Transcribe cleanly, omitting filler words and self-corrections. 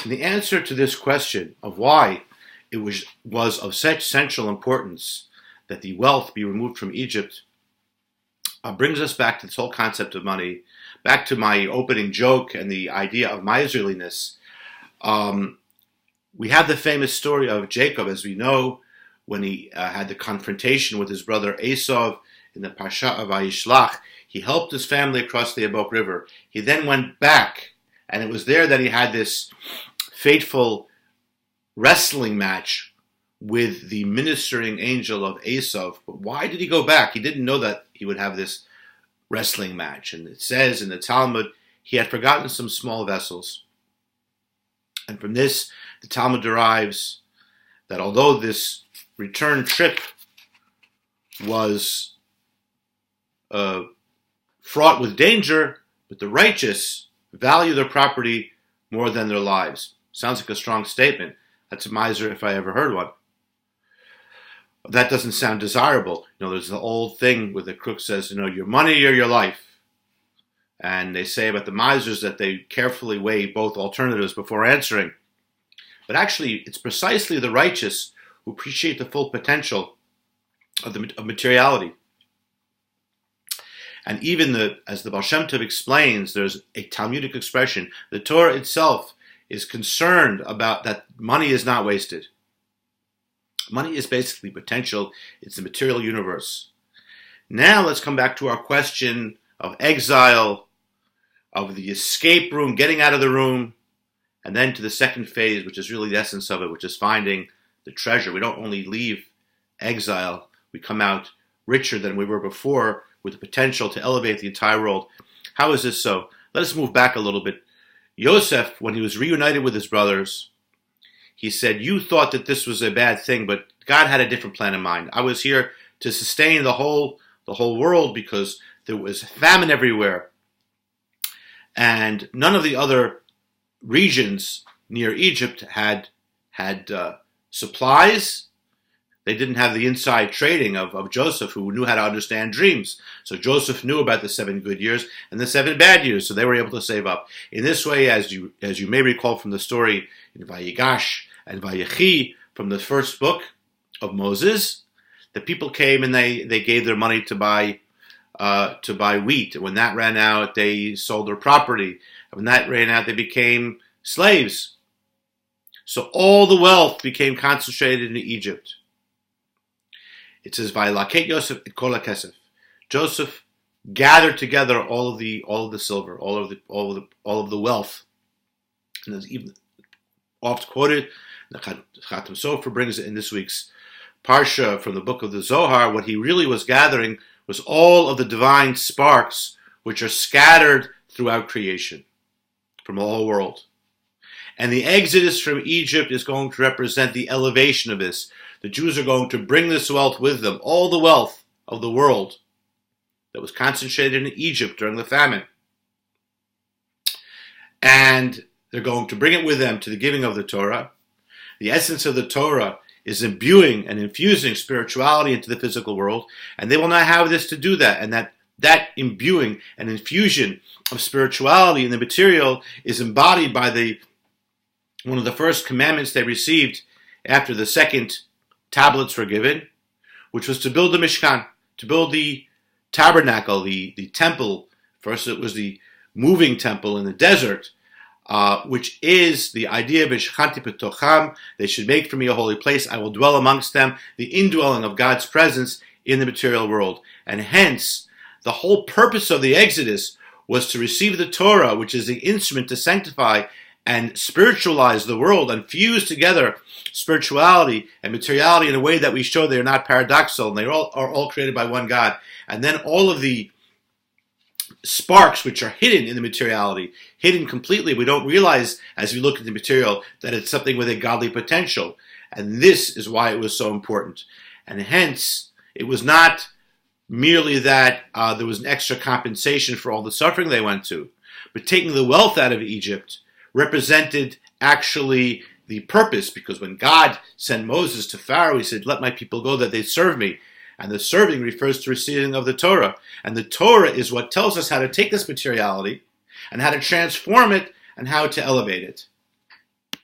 And the answer to this question of why it was of such central importance that the wealth be removed from Egypt brings us back to this whole concept of money, back to my opening joke and the idea of miserliness. We have the famous story of Jacob, as we know, when he had the confrontation with his brother Esau in the Parsha of Vayishlach. He helped his family across the Yabok River. He then went back, and it was there that he had this fateful wrestling match with the ministering angel of Esau. But why did he go back? He didn't know that he would have this wrestling match. And it says in the Talmud, he had forgotten some small vessels. And from this, the Talmud derives that although this return trip was fraught with danger, but the righteous value their property more than their lives. Sounds like a strong statement. That's a miser if I ever heard one. That doesn't sound desirable. There's the old thing where the crook says, your money or your life. And they say about the misers that they carefully weigh both alternatives before answering. But actually, it's precisely the righteous who appreciate the full potential of materiality. And even as the Baal Shem Tov explains, there's a Talmudic expression. The Torah itself is concerned about that money is not wasted. Money is basically potential. It's the material universe. Now let's come back to our question of exile, of the escape room, getting out of the room, and then to the second phase, which is really the essence of it, which is finding the treasure. We don't only leave exile, we come out richer than we were before with the potential to elevate the entire world. How is this so? Let us move back a little bit. Yosef, when he was reunited with his brothers, he said, you thought that this was a bad thing, but God had a different plan in mind. I was here to sustain the whole world because there was famine everywhere. And none of the other regions near Egypt had supplies. They didn't have the inside trading of Joseph, who knew how to understand dreams. So Joseph knew about the 7 good years and the 7 bad years, so they were able to save up. In this way, as you may recall from the story in Vayigash and Vayechi, from the first book of Moses, the people came and they gave their money to buy wheat. And when that ran out, they sold their property. And when that ran out, they became slaves. So all the wealth became concentrated in Egypt. It says, "Vayilaket Yosef et kol hakesef." Joseph gathered together all of the silver, all of the wealth. And as even oft quoted, the Khatam Sofer brings it in this week's Parsha from the book of the Zohar. What he really was gathering was all of the divine sparks which are scattered throughout creation, from the whole world. And the exodus from Egypt is going to represent the elevation of this. The Jews are going to bring this wealth with them, all the wealth of the world that was concentrated in Egypt during the famine. And they're going to bring it with them to the giving of the Torah. The essence of the Torah is imbuing and infusing spirituality into the physical world, and they will not have this to do that. And that imbuing and infusion of spirituality in the material is embodied by one of the first commandments they received after the second tablets were given, which was to build the Mishkan, to build the tabernacle, the temple. First it was the moving temple in the desert, which is the idea of V'shechanti b'tocham. They should make for me a holy place. I will dwell amongst them, the indwelling of God's presence in the material world. And hence, the whole purpose of the Exodus was to receive the Torah, which is the instrument to sanctify and spiritualize the world and fuse together spirituality and materiality in a way that we show they are not paradoxical and they are all created by one God. And then all of the sparks which are hidden in the materiality, hidden completely. We don't realize as we look at the material that it's something with a godly potential. And this is why it was so important. And hence, it was not merely that there was an extra compensation for all the suffering they went to, but taking the wealth out of Egypt represented actually the purpose, because when God sent Moses to Pharaoh, he said, let my people go that they serve me. And the serving refers to receiving of the Torah. And the Torah is what tells us how to take this materiality and how to transform it and how to elevate it.